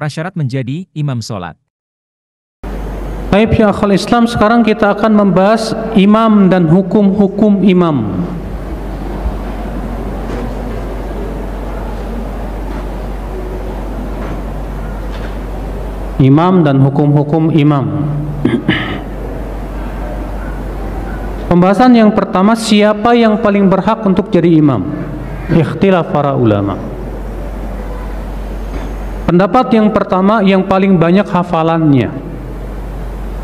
prasyarat menjadi imam sholat. Baik ya akhul Islam, sekarang kita akan membahas imam dan hukum-hukum imam. Imam dan hukum-hukum imam. Pembahasan yang pertama, siapa yang paling berhak untuk jadi imam? Ikhtilaf para ulama. Pendapat yang pertama, yang paling banyak hafalannya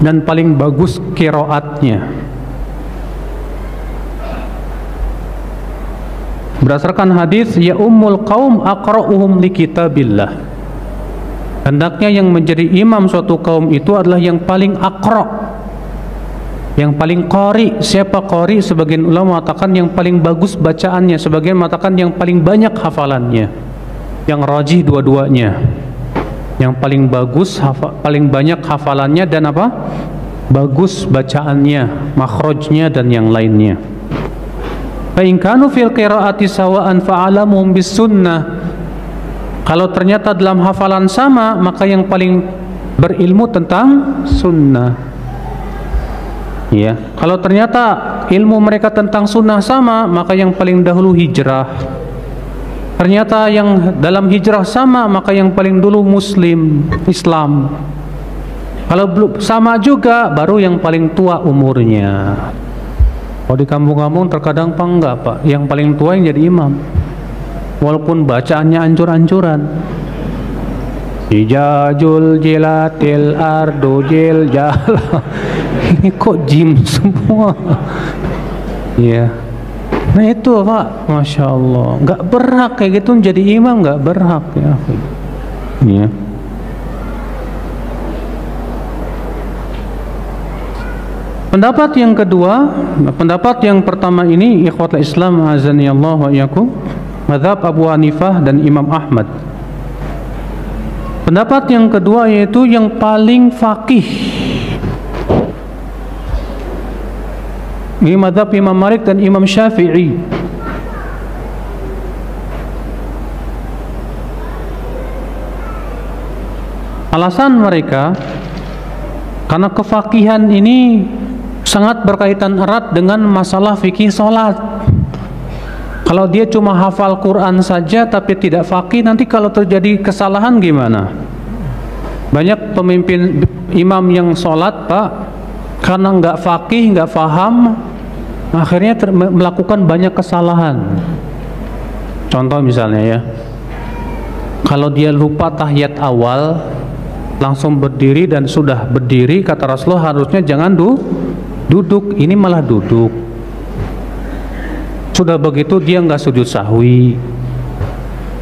dan paling bagus qiraatnya. Berdasarkan hadis, ya ummul qaum aqra'uhum li kitabillah. Hendaknya yang menjadi imam suatu kaum itu adalah yang paling aqra', yang paling qari. Siapa qari? Sebagian ulama mengatakan yang paling bagus bacaannya, sebagian mengatakan yang paling banyak hafalannya. Yang rajih dua-duanya. Yang paling bagus, paling banyak hafalannya dan apa? Bagus bacaannya, makhrajnya dan yang lainnya. Fa in kanu fil qiraati sawa'an fa'alamuhum bis sunnah. Kalau ternyata dalam hafalan sama, maka yang paling berilmu tentang sunnah. Ya, kalau ternyata ilmu mereka tentang sunnah sama, maka yang paling dahulu hijrah. Ternyata yang dalam hijrah sama, maka yang paling dulu muslim, Islam. Kalau belum sama juga, baru yang paling tua umurnya. Kalau di kampung-kampung terkadang enggak Pak, yang paling tua yang jadi imam. Walaupun bacaannya ancur-ancuran. Sijajul jilatil ardu jil jala. Ini kok jim semua. Ya. Nah itu Pak, Masya Allah. Gak berhak kayak gitu menjadi imam, gak berhak ya. Ya. Pendapat yang kedua, pendapat yang pertama ini ikhwatul Islam azanillah wa iyyakum, mazhab Abu Hanifah dan Imam Ahmad. Pendapat yang kedua yaitu yang paling faqih. Ini mazhab Imam Malik dan Imam Syafi'i. Alasan mereka karena kefaqihan ini sangat berkaitan erat dengan masalah fikih salat. Kalau dia cuma hafal Quran saja tapi tidak faqih, nanti kalau terjadi kesalahan gimana? Banyak pemimpin imam yang sholat Pak, karena nggak faqih, nggak faham, akhirnya melakukan banyak kesalahan. Contoh misalnya ya, kalau dia lupa tahiyat awal, langsung berdiri dan sudah berdiri, kata Rasulullah harusnya jangan duduk, ini malah duduk. Sudah begitu dia nggak sujud sahwi.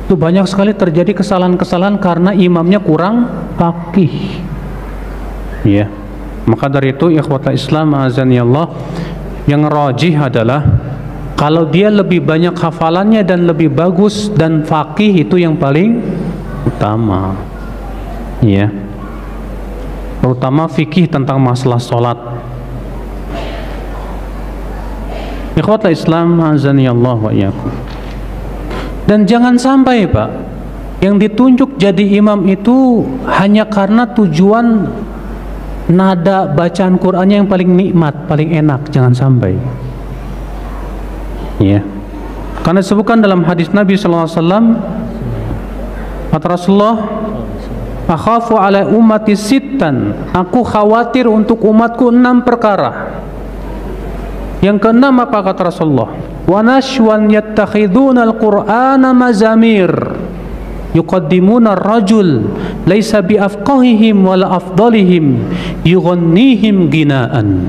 Itu banyak sekali terjadi kesalahan-kesalahan karena imamnya kurang faqih. Ya. Maka dari itu ikhwatul Islam azanillah, yang rajih adalah kalau dia lebih banyak hafalannya dan lebih bagus dan faqih, itu yang paling utama. Ya. Terutama fikih tentang masalah salat. Ikhwatul Islam azanillah wa iyyakum. Dan jangan sampai Pak, yang ditunjuk jadi imam itu hanya karena tujuan nada bacaan Qur'annya yang paling nikmat, paling enak, jangan sampai. Ya. Karena disebutkan dalam hadis Nabi sallallahu alaihi wasallam, kata Rasulullah, "Akhafu ala ummati sittan." Aku khawatir untuk umatku 6 perkara. Yang keenam apa kata Rasulullah? Wa nashwan yattakhiduna al-Qur'ana mazamir yuqaddimuna ar-rajul laisa bi afqahihim wala afdalihim yughannihim ginaan.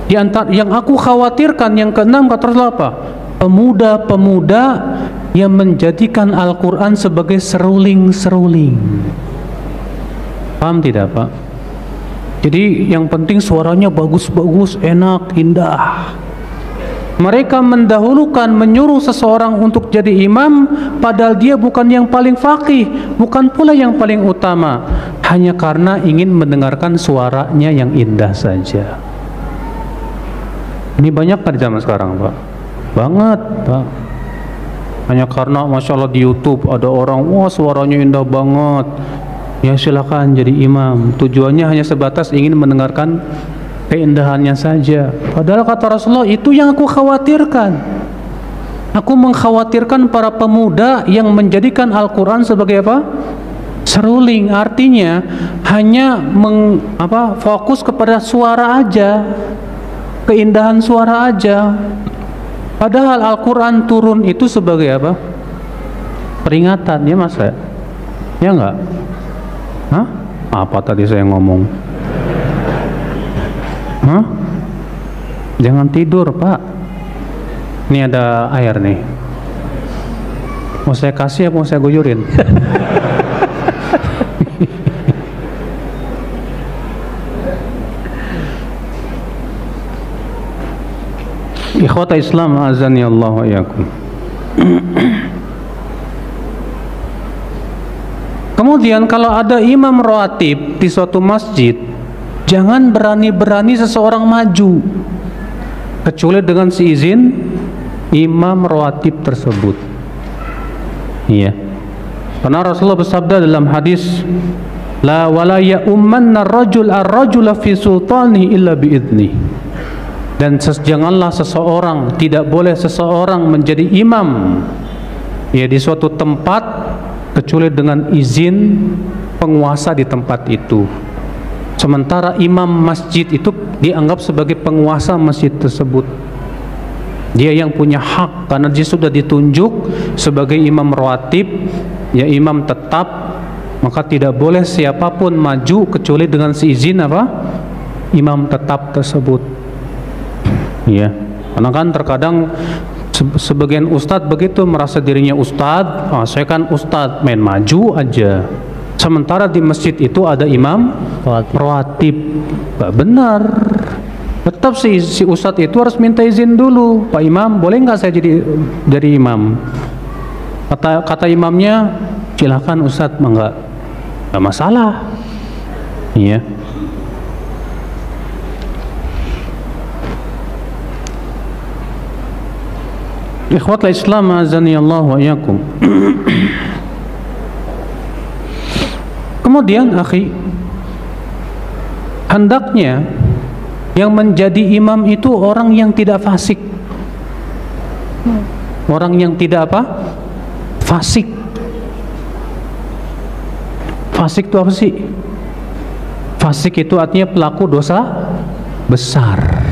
Di antara yang aku khawatirkan yang keenam kata Rasulullah apa? Pemuda-pemuda yang menjadikan Al-Qur'an sebagai seruling-seruling. Paham tidak Pak? Jadi yang penting suaranya bagus-bagus, enak, indah. Mereka mendahulukan, menyuruh seseorang untuk jadi imam, padahal dia bukan yang paling faqih, bukan pula yang paling utama, hanya karena ingin mendengarkan suaranya yang indah saja. Ini banyak kan di zaman sekarang Pak? Banget Pak. hanya karena Masya Allah di YouTube ada orang, wah suaranya indah banget, ya silakan jadi imam. Tujuannya hanya sebatas ingin mendengarkan keindahannya saja. Padahal kata Rasulullah, itu yang aku khawatirkan. Aku mengkhawatirkan para pemuda yang menjadikan Al-Quran sebagai apa? Seruling. Artinya hanya fokus kepada suara aja, keindahan suara aja. Padahal Al-Quran turun itu sebagai apa? Peringatan, ya mas ya? Ya enggak? Hah? Apa tadi saya ngomong? Hah? Jangan tidur pak. Ini ada air nih. Mau saya kasih apa mau saya guyurin? Ikhwata Islam azani Allah wa iyyakum. Kemudian kalau ada imam rawatib di suatu masjid, jangan berani-berani seseorang maju kecuali dengan seizin imam rawatib tersebut. Iya. Karena Rasulullah bersabda dalam hadis, la wala ya ummanna ar-rajul ar-rajula fi sultani illa biidni. Dan janganlah seseorang, tidak boleh seseorang menjadi imam ya di suatu tempat kecuali dengan izin penguasa di tempat itu. Sementara imam masjid itu dianggap sebagai penguasa masjid tersebut. Dia yang punya hak karena dia sudah ditunjuk sebagai imam rawatib, ya imam tetap, maka tidak boleh siapapun maju kecuali dengan seizin apa? Imam tetap tersebut. Ya, karena kan terkadang sebagian ustadz begitu merasa dirinya ustadz, saya kan ustadz, main maju aja. Sementara di masjid itu ada imam rawatib. Gak benar. Tetap si ustadz itu harus minta izin dulu, Pak Imam, boleh nggak saya jadi imam? Kata imamnya, silakan ustadz, nggak masalah. Iya. Ikhwatul Islam azani Allah wa iyyakum. Kemudian akhi, hendaknya yang menjadi imam itu orang yang tidak fasik. Orang yang tidak apa? Fasik. Fasik itu apa sih? Fasik itu artinya pelaku dosa besar.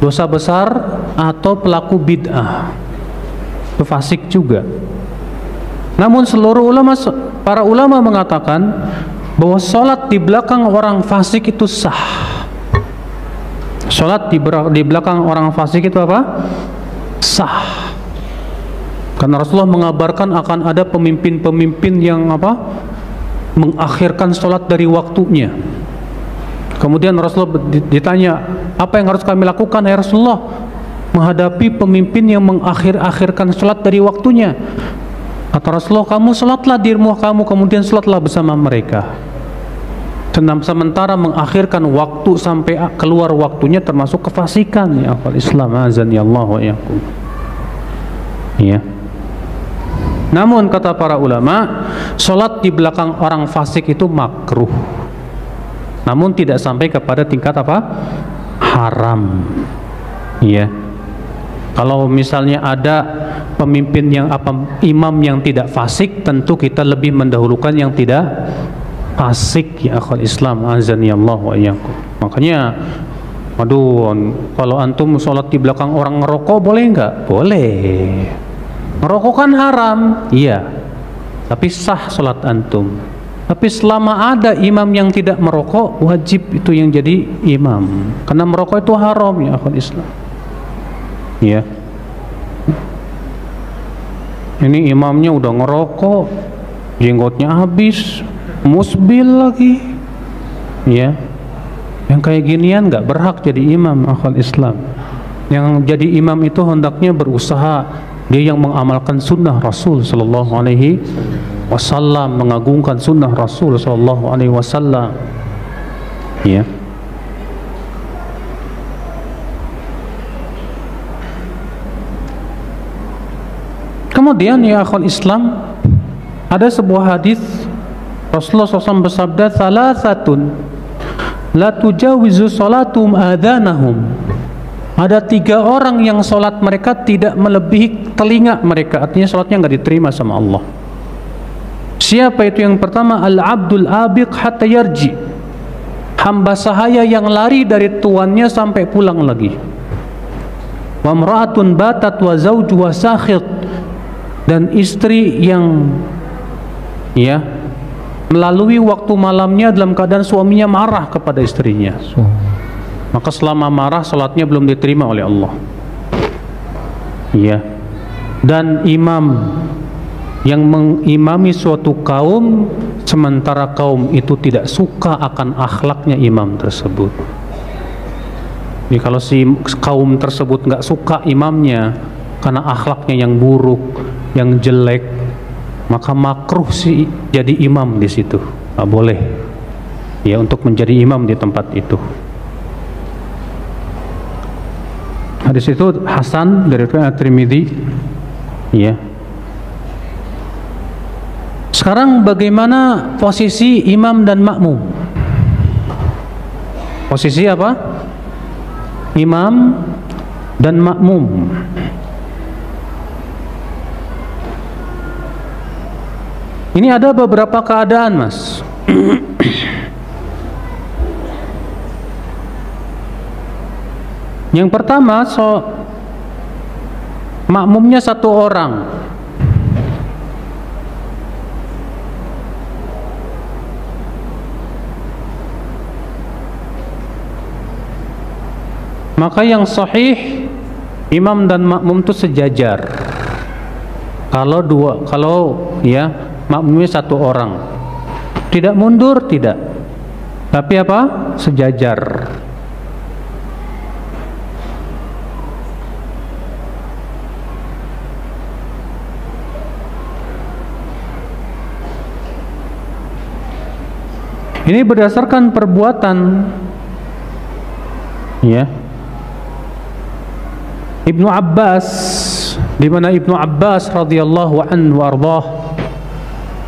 Dosa besar atau pelaku bid'ah. Itu fasik juga. Namun para ulama mengatakan bahwa sholat di belakang orang fasik itu sah. Sholat di belakang orang fasik itu apa? Sah. Karena Rasulullah mengabarkan akan ada pemimpin-pemimpin yang apa? Mengakhirkan sholat dari waktunya. Kemudian Rasulullah ditanya, apa yang harus kami lakukan ya Rasulullah menghadapi pemimpin yang mengakhirkan sholat dari waktunya? Kata Rasulullah, kamu sholatlah di rumah kamu, kemudian sholatlah bersama mereka. Sementara mengakhirkan waktu sampai keluar waktunya termasuk kefasikan. Ya akal Islam azani Allah wa iyyakum. Ya. Namun kata para ulama, sholat di belakang orang fasik itu makruh. Namun tidak sampai kepada tingkat apa? Haram. Ya. Kalau misalnya ada pemimpin yang imam yang tidak fasik, tentu kita lebih mendahulukan yang tidak fasik. Ya akhul Islam azani Allah wa iyyakum. Makanya kalau antum sholat di belakang orang ngerokok boleh nggak? Boleh. Ngerokok kan haram, iya. Tapi sah sholat antum. Tapi selama ada imam yang tidak merokok, wajib itu yang jadi imam. Karena merokok itu haram ya akhul Islam. Ya. Ini imamnya udah ngerokok, jenggotnya habis, musbil lagi. Ya. Yang kayak ginian nggak berhak jadi imam akhul Islam. Yang jadi imam itu hendaknya berusaha, dia yang mengamalkan sunnah Rasul sallallahu alaihi wasallam, mengagungkan sunnah Rasul sallallahu alaihi wasallam. Ya. Kemudian ya akhul Islam, ada sebuah hadis Rasulullah SAW bersabda, "Salasatun la tujawizu salatum adhanahum." Ada 3 orang yang solat mereka tidak melebihi telinga mereka, artinya solatnya nggak diterima sama Allah. Siapa itu? Yang pertama, al-abdul abiq hatta yarji, hamba sahaya yang lari dari tuannya sampai pulang lagi. Wa imra'atun batat wa zawjuha sakhit, dan istri yang melalui waktu malamnya dalam keadaan suaminya marah kepada istrinya, maka selama marah salatnya belum diterima oleh Allah. Dan imam yang mengimami suatu kaum sementara kaum itu tidak suka akan akhlaknya imam tersebut. Jadi kalau si kaum tersebut nggak suka imamnya karena akhlaknya yang buruk, yang jelek, maka makruh sih jadi imam di situ. Nggak boleh untuk menjadi imam di tempat itu. Hadis itu hasan dari At-Tirmidzi. Sekarang bagaimana posisi imam dan makmum? Posisi apa? Imam dan makmum. Ini ada beberapa keadaan, Mas. Yang pertama, makmumnya 1 orang. Maka yang sahih, imam dan makmum itu sejajar. Kalau makmumnya 1 orang, tidak mundur, tidak, tapi apa? Sejajar. Ini berdasarkan perbuatan Ibnu Abbas, di mana Ibnu Abbas radhiyallahu anhu warḍah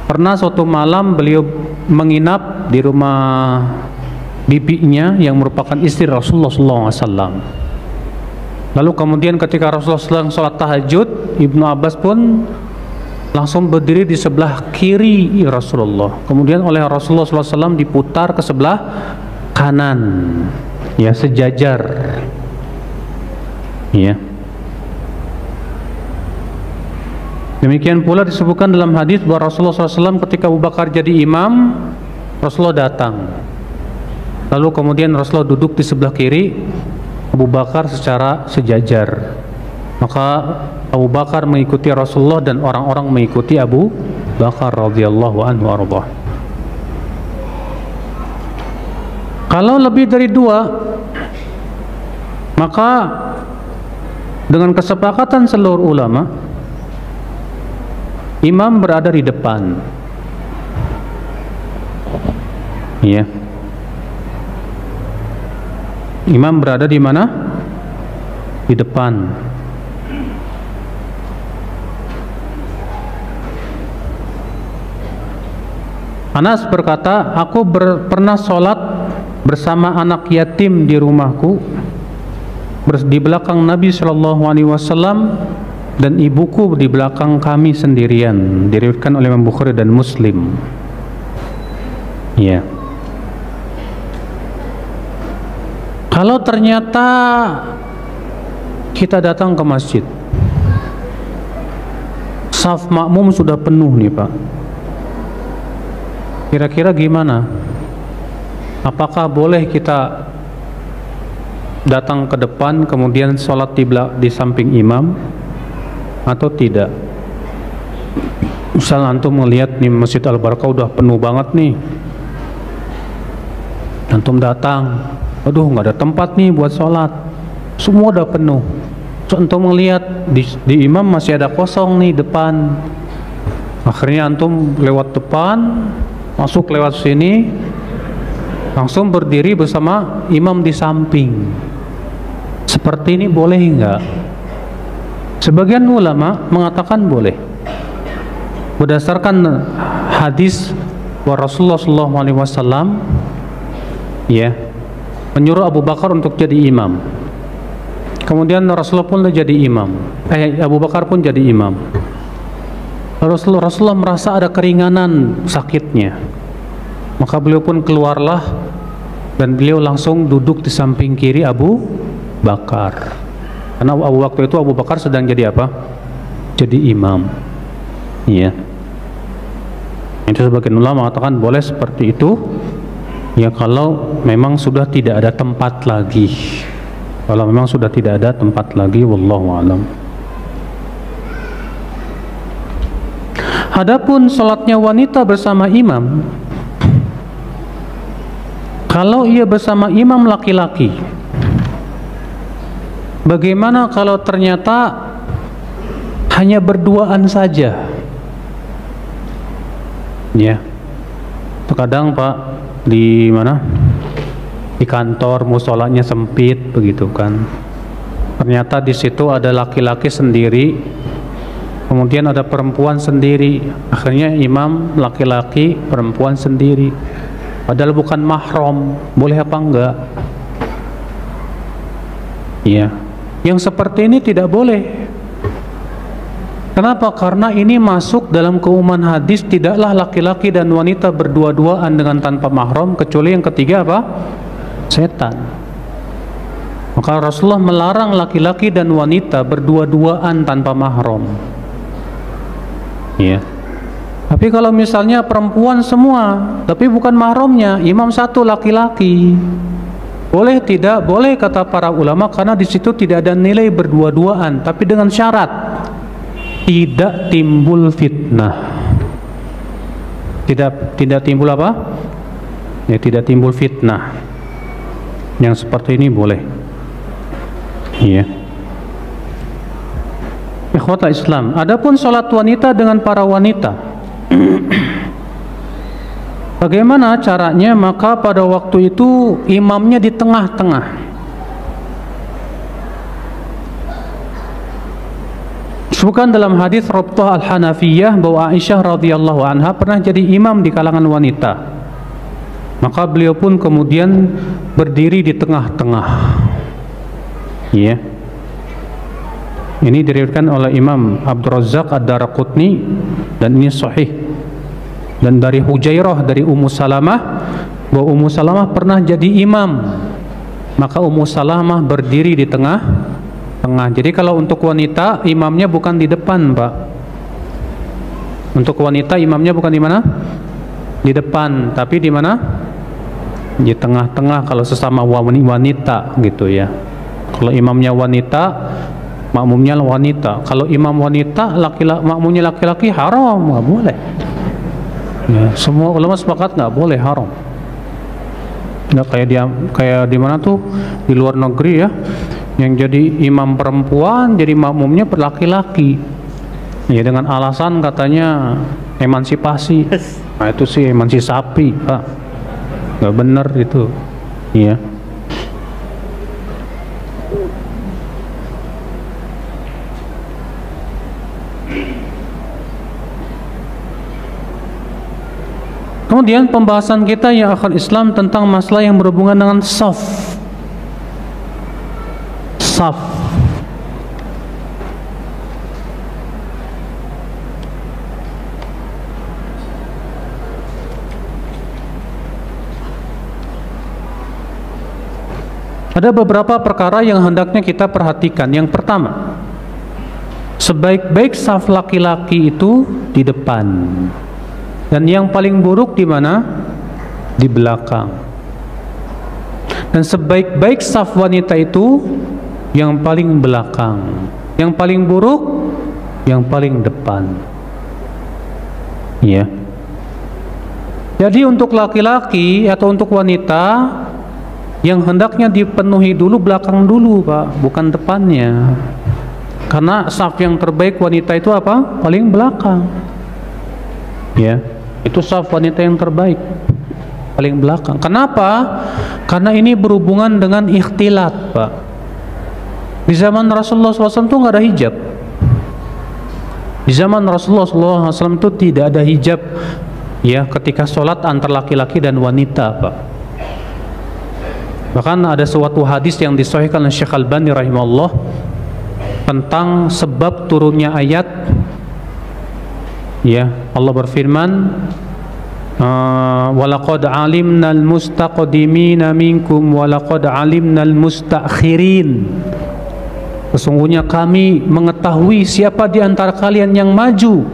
pernah suatu malam beliau menginap di rumah bibinya yang merupakan istri Rasulullah SAW. Lalu kemudian ketika Rasulullah SAW sholat tahajud, Ibnu Abbas pun langsung berdiri di sebelah kiri Rasulullah. Kemudian oleh Rasulullah SAW diputar ke sebelah kanan, sejajar. Demikian pula disebutkan dalam hadis bahwa Rasulullah SAW ketika Abu Bakar jadi imam, Rasulullah datang. Lalu kemudian Rasulullah duduk di sebelah kiri Abu Bakar secara sejajar. Maka Abu Bakar mengikuti Rasulullah dan orang-orang mengikuti Abu Bakar radhiyallahu anhu arba. Kalau lebih dari 2, maka dengan kesepakatan seluruh ulama, imam berada di depan. Imam berada di mana? Di depan. Anas berkata, aku pernah sholat bersama anak yatim di rumahku, di belakang Nabi SAW, dan ibuku di belakang kami sendirian. Diriwayatkan oleh Imam Bukhari dan Muslim. Kalau ternyata kita datang ke masjid, saf makmum sudah penuh nih Pak, kira-kira gimana? Apakah boleh kita datang ke depan kemudian sholat di samping imam atau tidak? Misal antum melihat nih Masjid Al-Barakah udah penuh banget nih, antum datang, aduh nggak ada tempat nih buat sholat, semua udah penuh. So, antum melihat di imam masih ada kosong nih depan, akhirnya antum lewat depan, masuk lewat sini, langsung berdiri bersama imam di samping. Seperti ini boleh enggak? Sebagian ulama mengatakan boleh, berdasarkan hadis bahwa Rasulullah SAW ya menyuruh Abu Bakar untuk jadi imam. Kemudian Rasulullah pun jadi imam. Abu Bakar pun jadi imam. Rasulullah merasa ada keringanan sakitnya, maka beliau pun keluarlah dan beliau langsung duduk di samping kiri Abu Bakar. Karena waktu itu Abu Bakar sedang jadi apa? Jadi imam. Iya. Itu sebagian ulama mengatakan boleh seperti itu. Ya kalau memang sudah tidak ada tempat lagi. Kalau memang sudah tidak ada tempat lagi, wallahu a'lam. Adapun salatnya wanita bersama imam, kalau ia bersama imam laki-laki, bagaimana kalau ternyata hanya berduaan saja? Ya, terkadang Pak di mana? Di kantor musholanya sempit begitu kan. Ternyata di situ ada laki-laki sendiri, kemudian ada perempuan sendiri. Akhirnya imam laki-laki, perempuan sendiri. Padahal bukan mahram, boleh apa enggak? Iya. Yang seperti ini tidak boleh. Kenapa? Karena ini masuk dalam keumuman hadis, tidaklah laki-laki dan wanita berdua-duaan dengan tanpa mahram, kecuali yang ketiga apa? Setan. Maka Rasulullah melarang laki-laki dan wanita berdua-duaan tanpa mahram. Iya. Tapi kalau misalnya perempuan semua, tapi bukan mahramnya, imam satu laki-laki, boleh tidak? Boleh kata para ulama, karena di situ tidak ada nilai berdua-duaan, tapi dengan syarat tidak timbul fitnah. Tidak timbul apa? Ya, tidak timbul fitnah. Yang seperti ini boleh. Iya. Ikhwatal Islam. Adapun salat wanita dengan para wanita, bagaimana caranya? Maka pada waktu itu imamnya di tengah-tengah. Disebutkan dalam hadis Rabtah Al-Hanafiyah bahwa Aisyah radhiyallahu anha pernah jadi imam di kalangan wanita. Maka beliau pun kemudian berdiri di tengah-tengah. Iya. Ini diriwayatkan oleh Imam Abdul Razzaq Ad-Daraqutni dan ini sahih. Dan dari Hujairah dari Ummu Salamah bahwa Ummu Salamah pernah jadi imam. Maka Ummu Salamah berdiri di tengah-tengah. Jadi kalau untuk wanita imamnya bukan di depan, Pak. Untuk wanita imamnya bukan di mana? Di depan, tapi di mana? Di tengah-tengah kalau sesama wanita gitu ya. Kalau imamnya wanita, makmumnya wanita. Kalau imam wanita, makmumnya laki-laki, haram, nggak boleh. Ya, semua ulama sepakat nggak boleh, haram. Nggak kayak di mana tuh di luar negeri ya, yang jadi imam perempuan, jadi makmumnya laki-laki. Ya dengan alasan katanya emansipasi. Nah itu sih emansipasi, Pak. Nggak benar itu. Iya. Kemudian pembahasan kita ya akhir Islam tentang masalah yang berhubungan dengan saf. Ada beberapa perkara yang hendaknya kita perhatikan. Yang pertama, sebaik-baik saf laki-laki itu di depan, dan yang paling buruk di mana? Di belakang. Dan sebaik-baik saf wanita itu yang paling belakang, yang paling buruk yang paling depan. Ya. Jadi untuk laki-laki atau untuk wanita, yang hendaknya dipenuhi dulu belakang dulu, Pak, bukan depannya. Karena saf yang terbaik wanita itu apa? Paling belakang. Ya, itu saf wanita yang terbaik, paling belakang. Kenapa? Karena ini berhubungan dengan ikhtilat, Pak. Di zaman Rasulullah SAW itu nggak ada hijab. Di zaman Rasulullah SAW itu tidak ada hijab ya ketika sholat antar laki-laki dan wanita, Pak. Bahkan ada suatu hadis yang disahihkan oleh Syekh Albani rahimahullah tentang sebab turunnya ayat ya, Allah berfirman walaqad alimnal mustaqdimina minkum walaqad alimnal mustakhirin. Sesungguhnya kami mengetahui siapa di antara kalian yang maju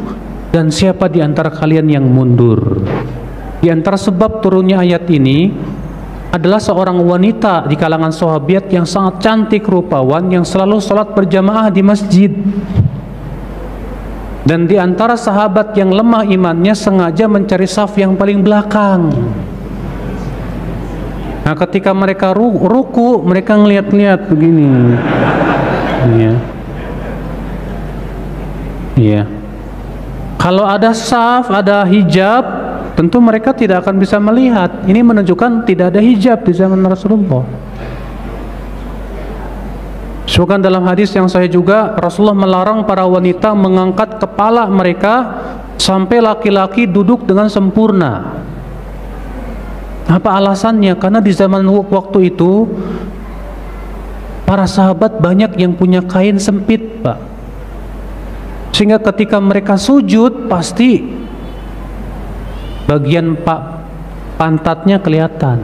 dan siapa di antara kalian yang mundur. Di antara sebab turunnya ayat ini adalah seorang wanita di kalangan sahabiat yang sangat cantik rupawan yang selalu sholat berjamaah di masjid. Dan di antara sahabat yang lemah imannya sengaja mencari saf yang paling belakang. Nah, ketika mereka ruku, mereka ngeliat-liat begini. Iya. Iya. Kalau ada saf, ada hijab, tentu mereka tidak akan bisa melihat. Ini menunjukkan tidak ada hijab di zaman Rasulullah. Sebutkan dalam hadis yang sahih juga, Rasulullah melarang para wanita mengangkat kepala mereka sampai laki-laki duduk dengan sempurna. Apa alasannya? Karena di zaman waktu itu para sahabat banyak yang punya kain sempit, Pak. Sehingga ketika mereka sujud pasti bagian pantatnya kelihatan.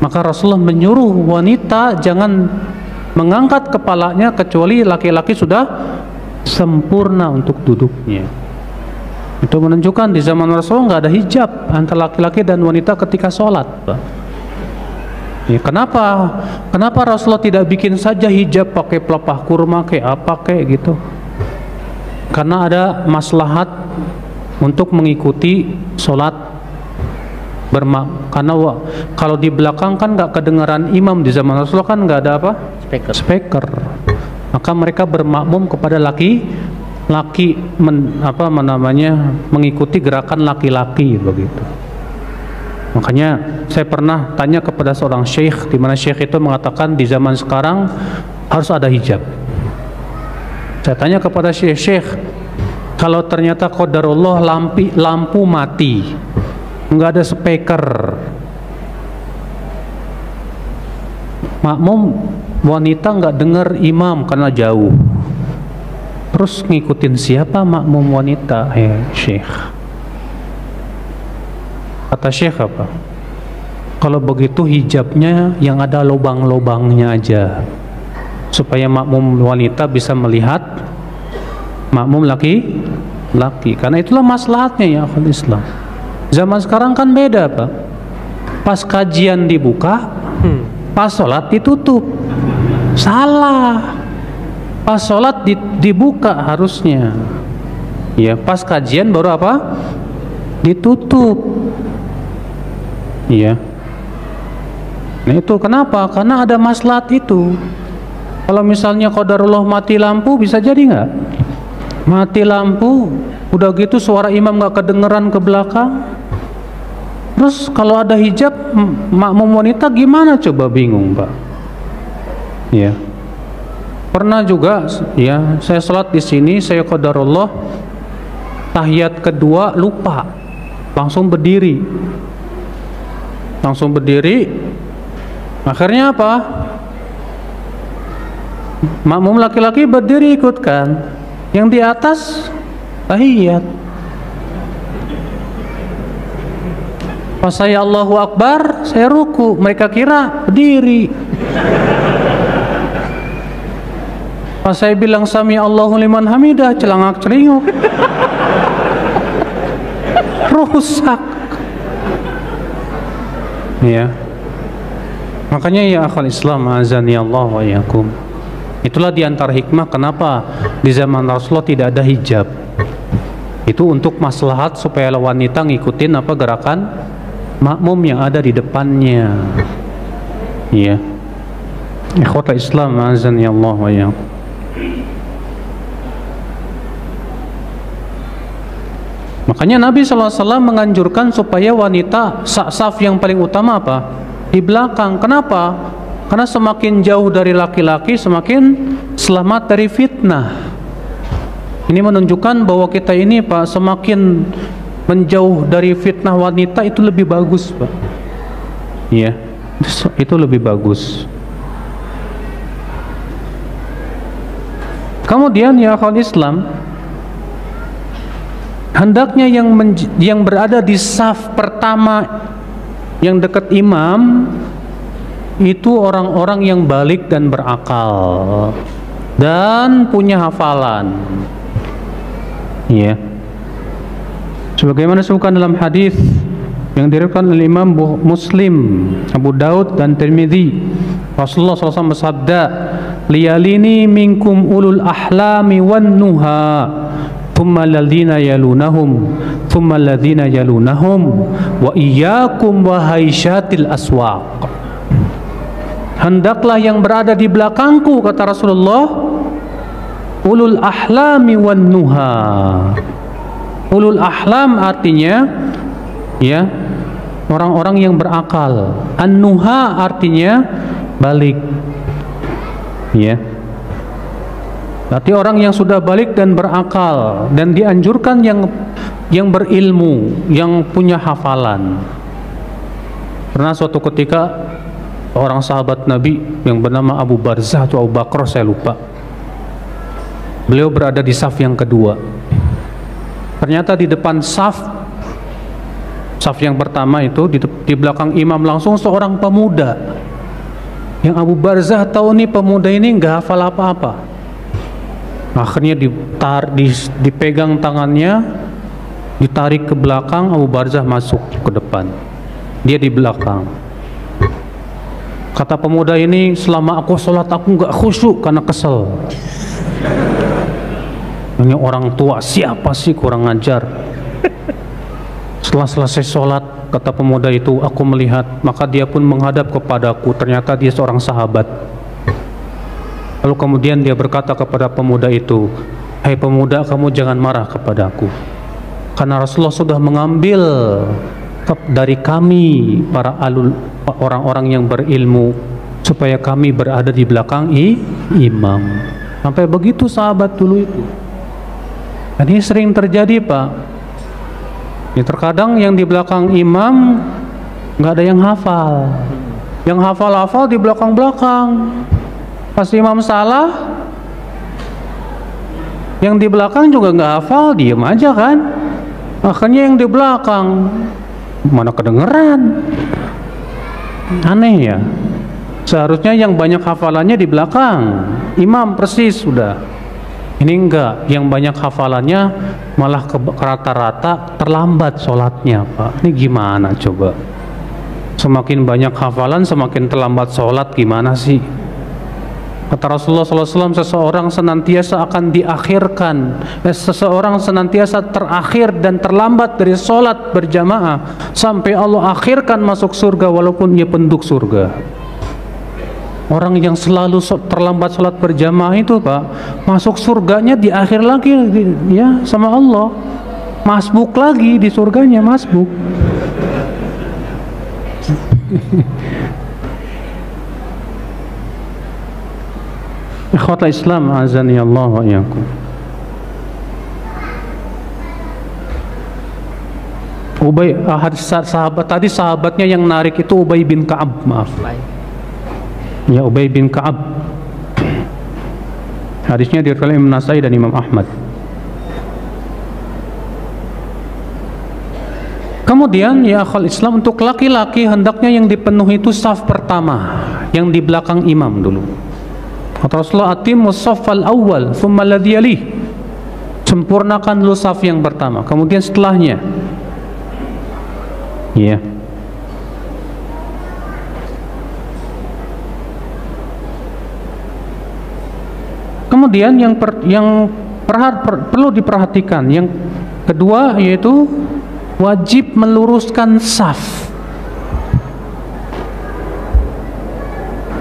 Maka Rasulullah menyuruh wanita jangan mengangkat kepalanya kecuali laki-laki sudah sempurna untuk duduknya. Itu menunjukkan di zaman Rasulullah nggak ada hijab antara laki-laki dan wanita ketika sholat, Pak. Ya, kenapa Rasulullah tidak bikin saja hijab pakai pelepah kurma kayak apa kayak gitu? Karena ada maslahat untuk mengikuti sholat karena kalau di belakang kan nggak kedengaran imam. Di zaman Rasulullah kan nggak ada apa? Speaker. Maka mereka bermakmum kepada laki-laki mengikuti gerakan laki-laki begitu. Makanya saya pernah tanya kepada seorang syekh, di mana syekh itu mengatakan di zaman sekarang harus ada hijab. Saya tanya kepada syekh, kalau ternyata qadarullah lampu mati, nggak ada speaker, makmum wanita nggak dengar imam karena jauh, terus ngikutin siapa makmum wanita? Syekh. Kata syekh apa? Kalau begitu hijabnya yang ada lubang-lubangnya aja, supaya makmum wanita bisa melihat makmum laki-laki. Karena itulah maslahatnya ya akhul Islam. Zaman sekarang kan beda, Pak. Pas kajian dibuka, pas sholat ditutup. Salah. Pas sholat dibuka harusnya. Ya, pas kajian baru apa? Ditutup. Iya. Nah itu kenapa? Karena ada maslahat itu. Kalau misalnya qadarullah mati lampu, bisa jadi nggak? Mati lampu, udah gitu suara imam nggak kedengeran ke belakang. Terus kalau ada hijab, makmum wanita gimana? Coba bingung, Pak. Ya. Pernah juga, ya, saya sholat di sini, saya qadarullah tahiyat kedua lupa, langsung berdiri. Akhirnya apa? Makmum laki-laki berdiri ikutkan, yang di atas tahiyat. Pas saya Allahu Akbar, saya ruku, mereka kira berdiri. Pas saya bilang sami Allahu liman hamidah, celangak-celinguk. Rusak. Ya. Makanya ya akhal Islam azani Allah wa yakum. Itulah diantara hikmah kenapa di zaman Rasulullah tidak ada hijab. Itu untuk maslahat supaya wanita ngikutin apa gerakan makmum yang ada di depannya. Ya. Ikhwatul Islam azani Allah wa yakum. Makanya Nabi SAW menganjurkan supaya wanita saf yang paling utama apa? Di belakang. Kenapa? Karena semakin jauh dari laki-laki semakin selamat dari fitnah. Ini menunjukkan bahwa kita ini Pak, semakin menjauh dari fitnah wanita itu lebih bagus Pak. Iya, itu lebih bagus. Kemudian ya akhwal Islam, hendaknya yang berada di saf pertama yang dekat imam itu orang-orang yang balik dan berakal dan punya hafalan. Ya. Sebagaimana disebutkan dalam hadis yang diriwayatkan oleh Imam Muslim, Abu Daud dan Tirmidzi, Rasulullah SAW bersabda, "Liyalini minkum ulul ahlami wan nuha, thumma alladhina yalunahum, thumma alladhina yalunahum, wa iyyakum wa haisyatil aswaq." Hendaklah yang berada di belakangku, kata Rasulullah, ulul ahlami wan nuha. Ulul ahlam artinya ya orang-orang yang berakal. An-nuha artinya balik. Ya. Berarti orang yang sudah balik dan berakal, dan dianjurkan yang berilmu, yang punya hafalan. Pernah suatu ketika orang sahabat Nabi yang bernama Abu Barzah atau Abu Bakar, saya lupa, beliau berada di saf yang kedua. Ternyata di depan saf yang pertama itu di belakang imam langsung seorang pemuda. Yang Abu Barzah tahu nih pemuda ini nggak hafal apa-apa. Akhirnya dipegang tangannya, ditarik ke belakang, Abu Barzah masuk ke depan. Dia di belakang. Kata pemuda ini, selama aku sholat aku nggak khusyuk karena kesel. Ini orang tua siapa sih, kurang ajar. Setelah selesai sholat, kata pemuda itu, aku melihat, maka dia pun menghadap kepadaku. Ternyata dia seorang sahabat. Lalu kemudian dia berkata kepada pemuda itu, "Hai pemuda, kamu jangan marah kepadaku, karena Rasulullah sudah mengambil dari kami para orang-orang yang berilmu supaya kami berada di belakang imam." Sampai begitu sahabat dulu itu. Dan ini sering terjadi Pak. Ya, terkadang yang di belakang imam nggak ada yang hafal. Yang hafal-hafal di belakang-belakang. Pas imam salah, yang di belakang juga nggak hafal, diem aja kan. Akhirnya yang di belakang mana kedengeran. Aneh ya. Seharusnya yang banyak hafalannya di belakang imam persis sudah. Ini enggak, yang banyak hafalannya malah rata-rata terlambat sholatnya Pak. Ini gimana coba? Semakin banyak hafalan semakin terlambat sholat, gimana sih? Kata Rasulullah SAW, seseorang senantiasa akan diakhirkan, seseorang senantiasa terakhir dan terlambat dari sholat berjamaah sampai Allah akhirkan masuk surga walaupun ia penduduk surga. Orang yang selalu terlambat sholat berjamaah itu Pak, masuk surganya di akhir lagi ya sama Allah, masbuk lagi di surganya, masbuk. Ikhwatal Islam azani Allah wa iyyakum. Ubay, sahabat tadi, sahabatnya yang narik itu Ubay bin Ka'ab, maaf. Ya, Ubay bin Ka'ab. Hadisnya diriwayatkan Imam Nasai dan Imam Ahmad. Kemudian ya akhwal Islam, untuk laki-laki hendaknya yang dipenuhi itu saf pertama, yang di belakang imam dulu. Kata Rasulullah, atimmus saffal awwal thumma alladhi yalih. Sempurnakan dulu saf yang pertama, kemudian setelahnya. Ya. Kemudian yang perlu diperhatikan, yang kedua yaitu wajib meluruskan saf.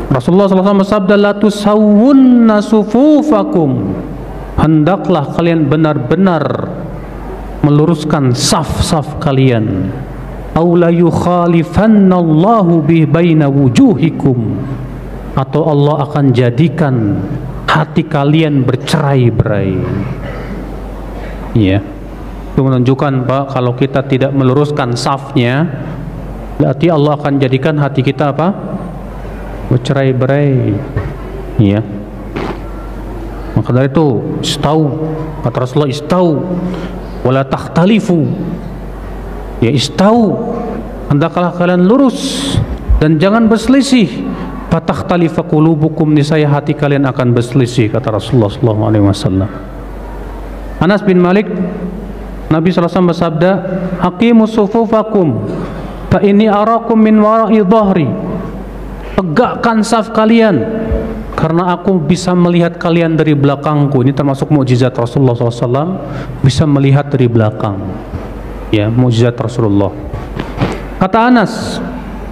Rasulullah SAW bersabda, la tusawwunna sufufakum. Hendaklah kalian benar-benar meluruskan saf-saf kalian. Aw la yukhalifanna Allahu bi baina wujuhikum. Atau Allah akan jadikan hati kalian bercerai-berai. Iya. Itu menunjukkan Pak, kalau kita tidak meluruskan safnya, berarti Allah akan jadikan hati kita apa? Bercerai-berai. Iya. Maka dari itu, istau, kata Rasulullah, istau wala takhtalifu. Ya, istau, hendaklah kalian lurus dan jangan berselisih. Fatakhtalifa qulubukum, niscaya hati kalian akan berselisih, kata Rasulullah sallallahu alaihi wasallam. Anas bin Malik, Nabi sallallahu alaihi wasallam bersabda, aqimus sufufakum fa inni arakum min wara'i dhahri. Tegakkan saf kalian karena aku bisa melihat kalian dari belakangku. Ini termasuk mukjizat Rasulullah SAW, bisa melihat dari belakang. Ya, mukjizat Rasulullah. Kata Anas,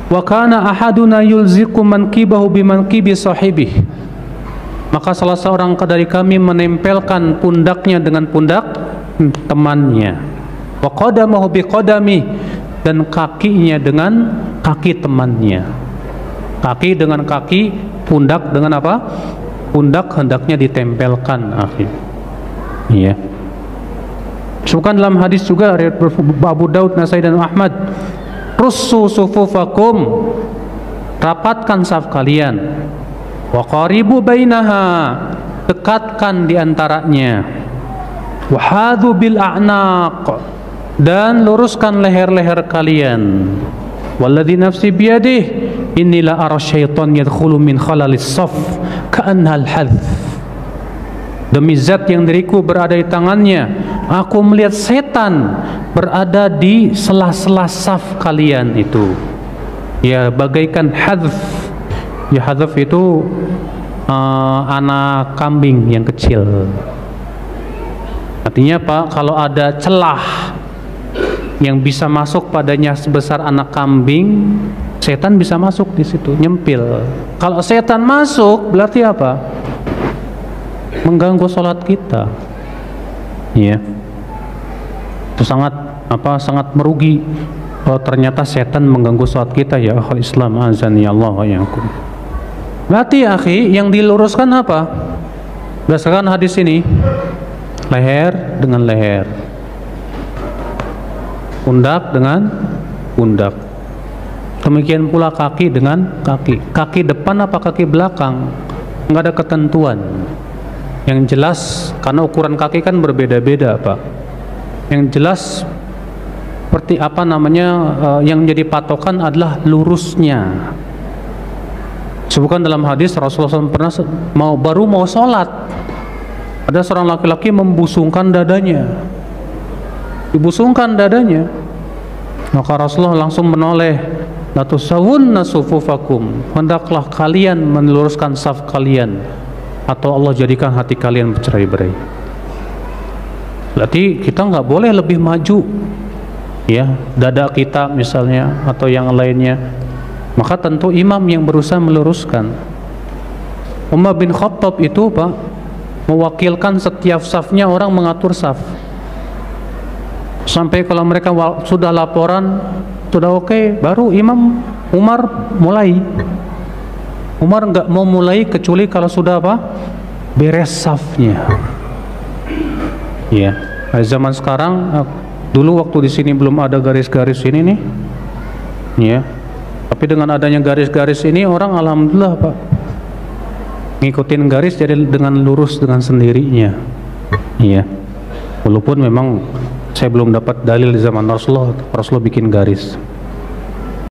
wa kana ahaduna yulziqu mankibahu bimankibi sahibih. Maka salah seorang dari kami menempelkan pundaknya dengan pundak temannya. Wa qadamahu biqadami, dan kakinya dengan kaki temannya. Kaki dengan kaki, pundak dengan apa? Pundak hendaknya ditempelkan, akhi. Iya. Sebutkan dalam hadis juga riwayat Abu Daud, Nasai dan Ahmad, russu sufufakum, rapatkan saf kalian, wa qaribu bainaha, dekatkan di antaranya, wa hadhu bil a'naq, dan luruskan leher-leher kalian. Walladzi nafsi biyadih inni la ara syaitan yadkhulu min khalalis saf ka'anna al-hadh. Demi zat yang diriku berada di tangannya, aku melihat setan berada di sela-sela saf kalian itu. Ya, bagaikan hadf. Ya, hadf itu anak kambing yang kecil. Artinya Pak, kalau ada celah yang bisa masuk padanya sebesar anak kambing, setan bisa masuk di situ, nyempil. Kalau setan masuk, berarti apa? Mengganggu sholat kita. Iya. Itu sangat sangat merugi kalau ternyata setan mengganggu sholat kita, ya akhul Islam, azani Allah wa iyyakum. Berarti akhi, yang diluruskan apa? Berdasarkan hadis ini, leher dengan leher, pundak dengan pundak. Demikian pula kaki dengan kaki. Kaki depan apa kaki belakang? Enggak ada ketentuan. Yang jelas, karena ukuran kaki kan berbeda-beda, Pak. Yang jelas seperti apa namanya, yang jadi patokan adalah lurusnya. Sebutkan dalam hadis Rasulullah SAW pernah baru mau sholat, ada seorang laki-laki membusungkan dadanya. Dibusungkan dadanya, maka Rasulullah langsung menoleh, la tusawwunna sufufakum, hendaklah kalian meluruskan saf kalian, atau Allah jadikan hati kalian bercerai-berai. Berarti kita nggak boleh lebih maju, ya, dada kita misalnya atau yang lainnya. Maka tentu imam yang berusaha meluruskan. Umar bin Khattab itu Pak, mewakilkan setiap safnya orang mengatur saf. Sampai kalau mereka sudah laporan, sudah oke, baru Imam Umar mulai. Umar nggak mau mulai kecuali kalau sudah apa? Beres safnya. Ya, zaman sekarang, dulu waktu di sini belum ada garis-garis ini nih. Ya. Tapi dengan adanya garis-garis ini, orang alhamdulillah Pak, ngikutin garis jadi dengan lurus dengan sendirinya. Iya. Walaupun memang saya belum dapat dalil di zaman Rasulullah bikin garis.